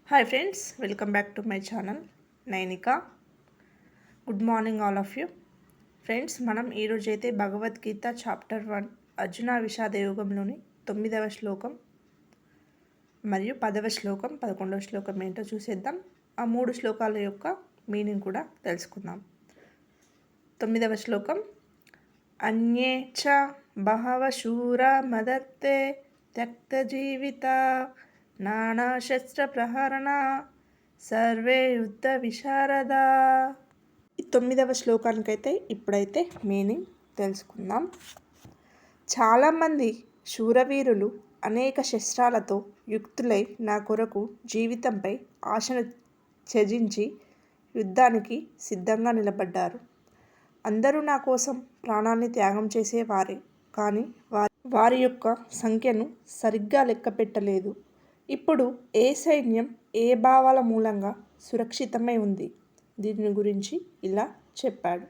Hi friends, welcome back to my channel Nainika. Good morning all of you. Friends, మనం ఈరోజైతే Bhagavad Gita chapter 1 Arjuna విషాద యోగంలోని 9వ శ్లోకం మరియు 10వ శ్లోకం 11వ శ్లోకం ఏంటో చూసేద్దాం. ఆ 3 శ్లోకాల యొక్క మీనింగ్ కూడా తెలుసుకుందాం. 9వ శ్లోకం, అన్యే చ బహవ శూర మదత్తే త్యక్త జీవిత నానాశస్త్ర ప్రహరణ సర్వే యుద్ధ విశారద. ఈ 9వ శ్లోకానికైతే ఇప్పుడైతే మీనింగ్ తెలుసుకుందాం. చాలామంది శూరవీరులు అనేక శస్త్రాలతో యుక్తులై నా కొరకు జీవితంపై ఆశను త్యజించి యుద్ధానికి సిద్ధంగా నిలబడ్డారు. అందరూ నా కోసం ప్రాణాన్ని త్యాగం చేసేవారే, కానీ వారి యొక్క సంఖ్యను సరిగ్గా లెక్క పెట్టలేదు. ఇప్పుడు ఏ సైన్యం ఏ భావాల మూలంగా సురక్షితమై ఉంది, దీని గురించి ఇలా చెప్పాడు.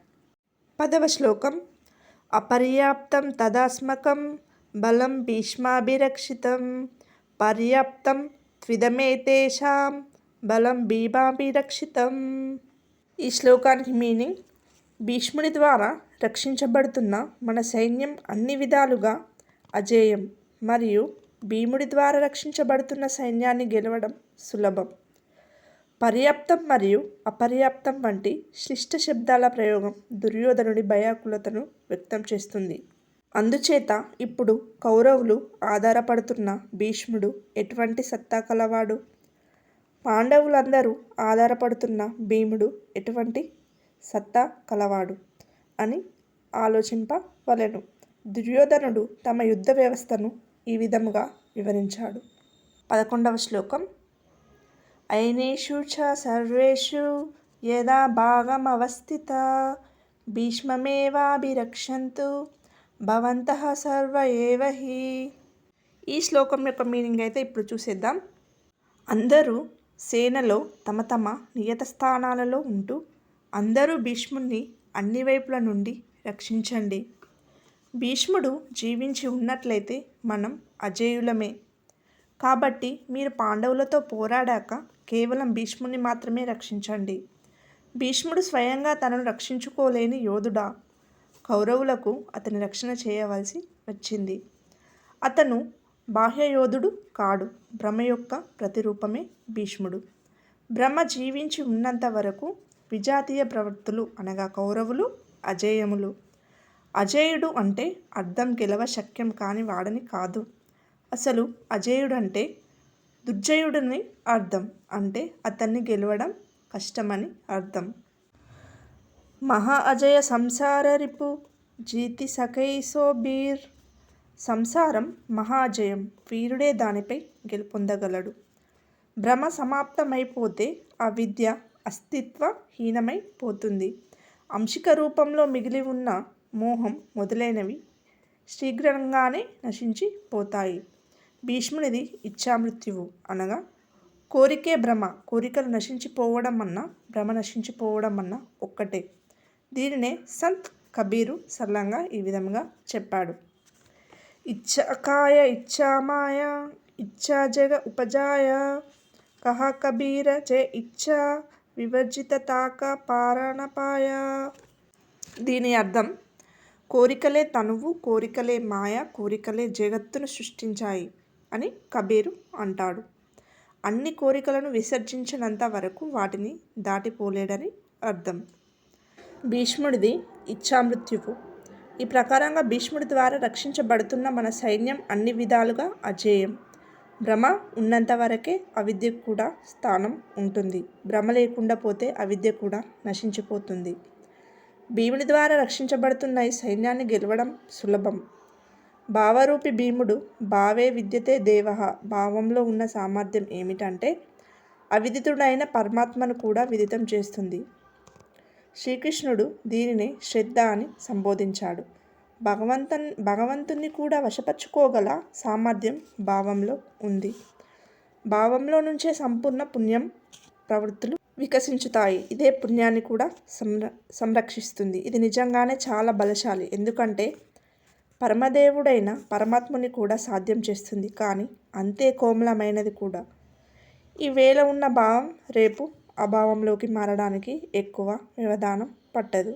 10వ శ్లోకం, అపర్యాప్తం తదాస్మకం బలం భీష్మాభిరక్షితం పర్యాప్తం త్విదమేతేషాం బలం భీమాభిరక్షితం. ఈ శ్లోకానికి మీనింగ్, భీష్ముని ద్వారా రక్షించబడుతున్న మన సైన్యం అన్ని విధాలుగా అజేయం మరియు భీముడి ద్వారా రక్షించబడుతున్న సైన్యాన్ని గెలవడం సులభం. పర్యాప్తం మరియు అపర్యాప్తం వంటి శిష్ట శబ్దాల ప్రయోగం దుర్యోధనుడి భయాకులతను వ్యక్తం చేస్తుంది. అందుచేత ఇప్పుడు కౌరవులు ఆధారపడుతున్న భీష్ముడు ఎటువంటి సత్తా కలవాడు, పాండవులందరూ ఆధారపడుతున్న భీముడు ఎటువంటి సత్తా కలవాడు అని ఆలోచింపవలెను. దుర్యోధనుడు తమ యుద్ధ వ్యవస్థను ఈ విధముగా వివరించాడు. 11వ శ్లోకం, అయినేషు చ సర్వేషు యదా భాగమవస్థిత భీష్మమేవాభిరక్షంతు భవంతః సర్వ ఏవ హి. ఈ శ్లోకం యొక్క మీనింగ్ అయితే ఇప్పుడు చూసేద్దాం. అందరూ సేనలో తమ తమ నియత స్థానాలలో ఉంటూ అందరూ భీష్ముడిని అన్ని వైపుల నుండి రక్షించండి. భీష్ముడు జీవించి ఉన్నట్లయితే మనం అజేయులమే. కాబట్టి మీరు పాండవులతో పోరాడాక కేవలం భీష్ముడిని మాత్రమే రక్షించండి. భీష్ముడు స్వయంగా తనను రక్షించుకోలేని యోధుడా? కౌరవులకు అతని రక్షణ చేయవలసి వచ్చింది. అతను బాహ్య యోధుడు కాడు, బ్రహ్మ యొక్క ప్రతిరూపమే భీష్ముడు. బ్రహ్మ జీవించి ఉన్నంత వరకు విజాతీయ ప్రవృత్తులు అనగా కౌరవులు అజేయములు. అజేయుడు అంటే అర్థం గెలవ శక్యం కాని వాడని కాదు. అసలు అజేయుడు అంటే దుర్జయుడని అర్థం, అంటే అతన్ని గెలవడం కష్టమని అర్థం. మహా అజయ సంసార రిపు జీతి సఖై సోబీర్. సంసారం మహా అజయం, వీరుడే దానిపై గెలుపొందగలడు. భ్రమ సమాప్తమైపోతే ఆ విద్య అస్తిత్వహీనమైపోతుంది. అంశిక రూపంలో మిగిలి ఉన్న మోహం మొదలైనవి శీఘ్రంగానే నశించిపోతాయి. భీష్మునిది ఇచ్ఛామృత్యువు అనగా కోరికే భ్రమ. కోరికలు నశించిపోవడం అన్నా భ్రమ నశించిపోవడం అన్నా ఒక్కటే. దీనినే సంత్ కబీరు సరళంగా ఈ విధంగా చెప్పాడు. ఇచ్ఛాకాయ ఇచ్ఛామాయ ఇచ్ఛా జగ ఉపజాయ కహ కబీర జే ఇచ్ఛా వివర్జిత తాక పారణపాయ. దీని అర్థం, కోరికలే తనువు, కోరికలే మాయ, కోరికలే జగత్తును సృష్టించాయి అని కబీరు అంటాడు. అన్ని కోరికలను విసర్జించినంత వరకు వాటిని దాటిపోలేడని అర్థం. భీష్ముడిది ఇచ్ఛామృత్యువు. ఈ ప్రకారంగా భీష్ముడి ద్వారా రక్షించబడుతున్న మన సైన్యం అన్ని విధాలుగా అజేయం. భ్రమ ఉన్నంత వరకే అవిద్యకు కూడా స్థానం ఉంటుంది. భ్రమ లేకుండా పోతే అవిద్య కూడా నశించిపోతుంది. భీముని ద్వారా రక్షించబడుతున్న ఈ సైన్యాన్ని గెలవడం సులభం. భావరూపి భీముడు భావే విద్యతే దేవః. భావంలో ఉన్న సామర్థ్యం ఏమిటంటే అవిదితుడైన పరమాత్మను కూడా విదితం చేస్తుంది. శ్రీకృష్ణుడు దీనిని శ్రద్ధ అని సంబోధించాడు. భగవంతుని కూడా వశపరుచుకోగల సామర్థ్యం భావంలో ఉంది. భావంలో నుంచే సంపూర్ణ పుణ్యం ప్రవృత్తులు వికసించుతాయి. ఇదే పుణ్యాన్ని కూడా సంరక్షిస్తుంది. ఇది నిజంగానే చాలా బలశాలి, ఎందుకంటే పరమదేవుడైన పరమాత్ముని కూడా సాధ్యం చేస్తుంది, కానీ అంతే కోమలమైనది కూడా. ఈవేళ ఉన్న భావం రేపు అభావంలోకి మారడానికి ఎక్కువ వ్యవధానం పట్టదు.